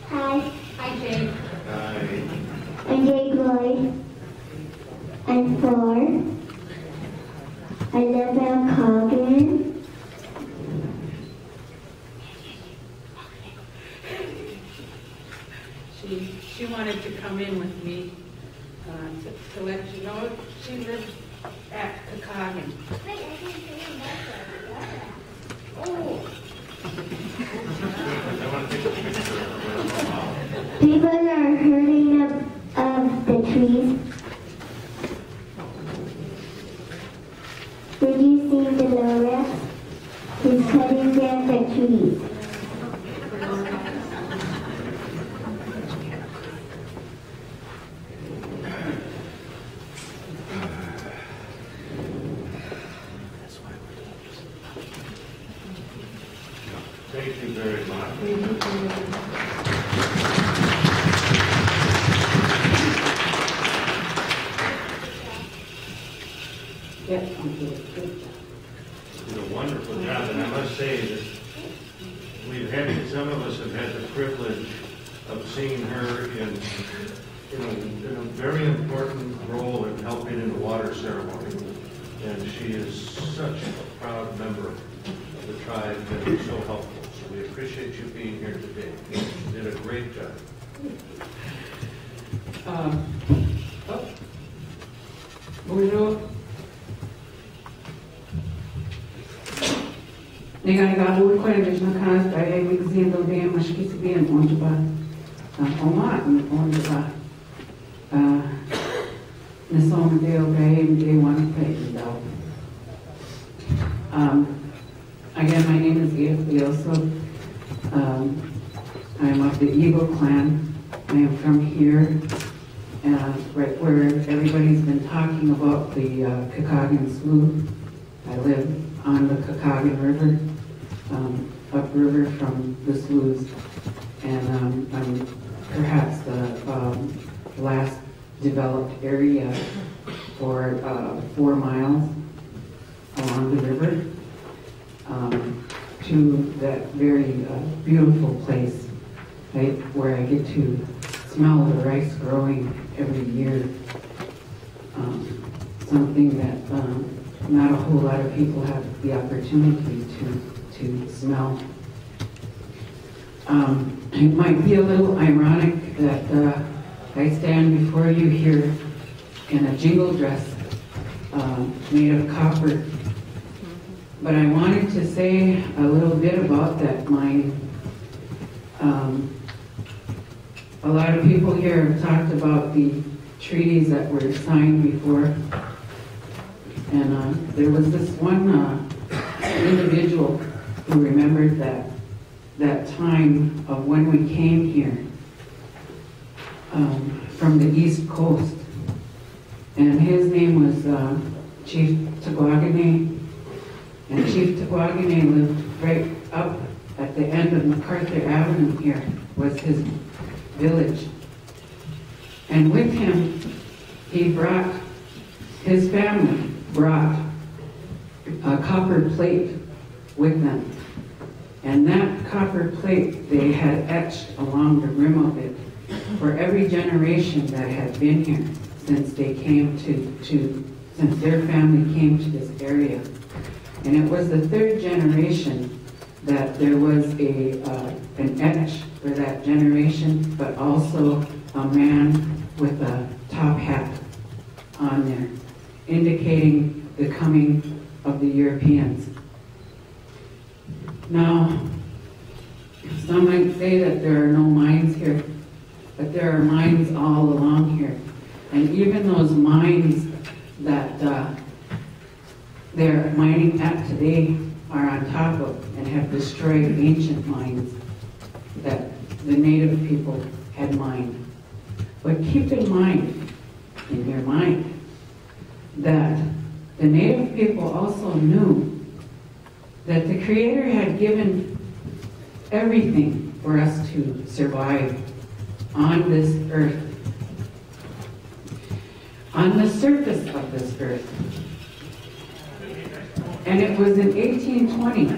Hi. Hi, Jade. Hi. I'm Jade Leoso. I'm 4. I live in Penokee. She wanted to come in with me to let you know she lives at Penokee. Oh. People are hurting of the trees. Reducing the lowest is cutting down the trees. Thank you very much. Yes, I'm good. Good job. You did a wonderful job, and I must say that some of us have had the privilege of seeing her in a very important role in helping in the water ceremony. And she is such a proud member of the tribe and so helpful. So we appreciate you being here today. You did a great job. Bonjour. Negado coisas na casa, aí me dizendo bem, mas que se bem onde vai, onde vai, na soma deu bem, they want to pay it out. Again, my name is Edith Leoso. I'm of the Eagle clan. I am from here, right where everybody's been talking about the Kakagan Slough. I live on the Kakagan River, upriver from the sloughs, and I'm perhaps the last developed area for 4 miles along the river to that very beautiful place, right, where I get to smell the rice growing every year. Something that not a whole lot of people have the opportunity to smell. It might be a little ironic that I stand before you here in a jingle dress made of copper, but I wanted to say a little bit about that mine. A lot of people here have talked about the treaties that were signed before. And there was this one individual who remembered that time of when we came here from the East Coast. And his name was Chief Tawagane. And Chief Tawagane lived right up at the end of MacArthur Avenue here, was his village. And with him, his family brought a copper plate with them. And that copper plate they had etched along the rim of it for every generation that had been here since they came since their family came to this area. And it was the 3rd generation that there was an etch for that generation, but also a man with a top hat on there, indicating the coming of the Europeans. Now, some might say that there are no mines here, but there are mines all along here. And even those mines that they're mining at today are on top of and have destroyed ancient mines that the native people had mined. But keep in mind, in your mind, that the native people also knew that the Creator had given everything for us to survive on this earth. On the surface of this earth. And it was in 1820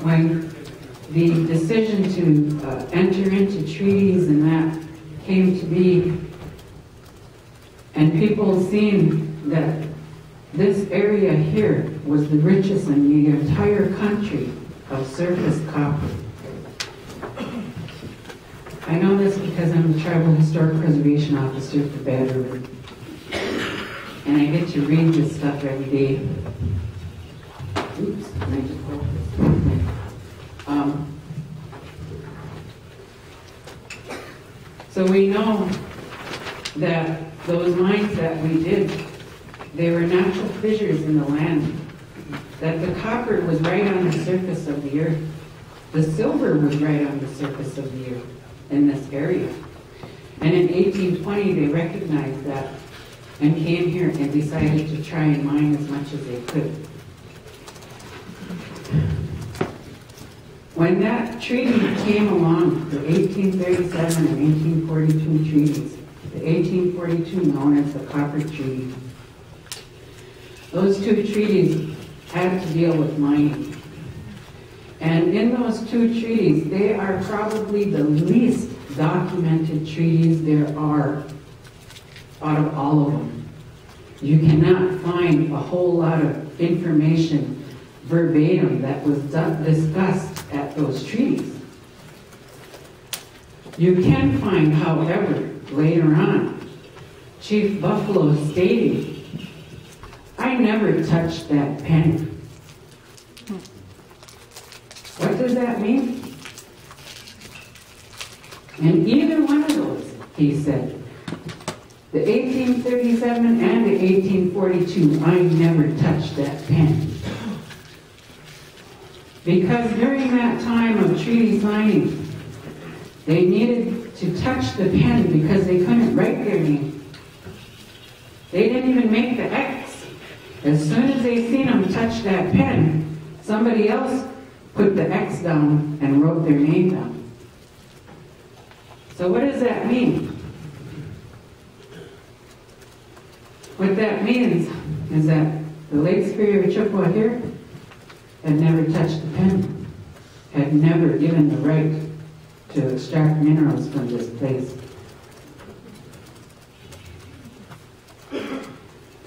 when the decision to enter into treaties and that came to be, and people seen that this area here was the richest in the entire country of surface copper. I know this because I'm the Tribal Historic Preservation Officer for Bad River. And I get to read this stuff every day. Oops, and I just broke this. So we know that those mines that we did, they were natural fissures in the land. That the copper was right on the surface of the earth. The silver was right on the surface of the earth in this area. And in 1820, they recognized that and came here and decided to try and mine as much as they could. When that treaty came along, the 1837 and 1842 treaties, the 1842 known as the Copper Treaty, those two treaties had to deal with mining. And in those two treaties, they are probably the least documented treaties there are out of all of them. You cannot find a whole lot of information verbatim that was discussed at those treaties. You can find, however, later on, Chief Buffalo stating, "I never touched that pen." What does that mean? And either one of those, he said, the 1837 and the 1842, I never touched that pen. Because during that time of treaty signing, they needed to touch the pen because they couldn't write their name. They didn't even make the X. As soon as they seen them touch that pen, somebody else put the X down and wrote their name down. So what does that mean? What that means is that the late Superior of Chippewa here had never touched the pen, had never given the right to extract minerals from this place.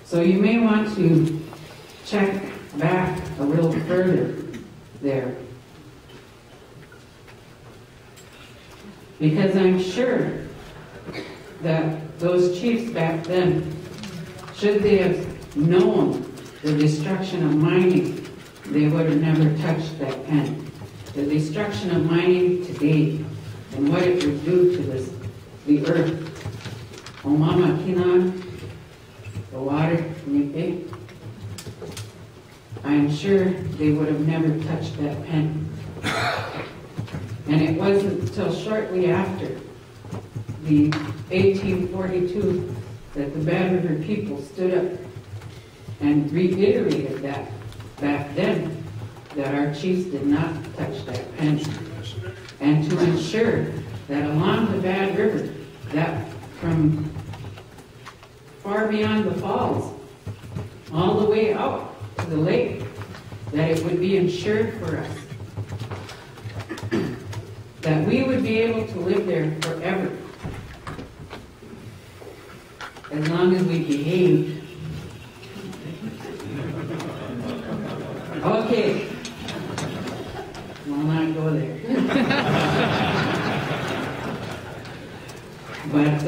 So you may want to check back a little further there. Because I'm sure that those chiefs back then, should they have known the destruction of mining, they would have never touched that pen. The destruction of mining today and what it would do to the earth. O Mama Kinan, the water, Nipe, I am sure they would have never touched that pen. And it wasn't until shortly after the 1842 that the Bad River people stood up and reiterated that back then that our chiefs did not touch that pen. And to ensure that along the Bad River, that from far beyond the falls, all the way out to the lake, that it would be insured for us. That we would be able to live there forever. As long as we behaved. Okay. We'll not go there. But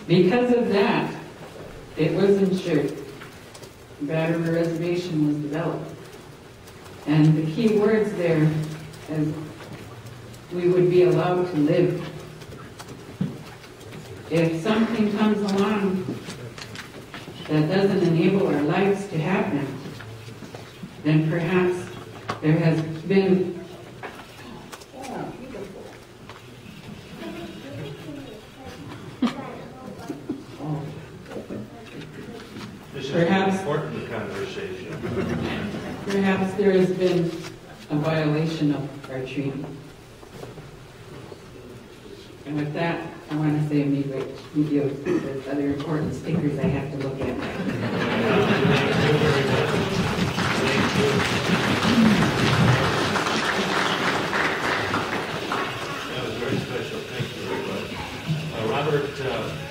because of that, it was insured. Bad River Reservation was developed. And the key words there is we would be allowed to live. If something comes along that doesn't enable our lives to happen, then perhaps there has been important conversation. Perhaps there has been a violation of our treaty. And with that, I want to say there's other important stickers I have to look at. Robert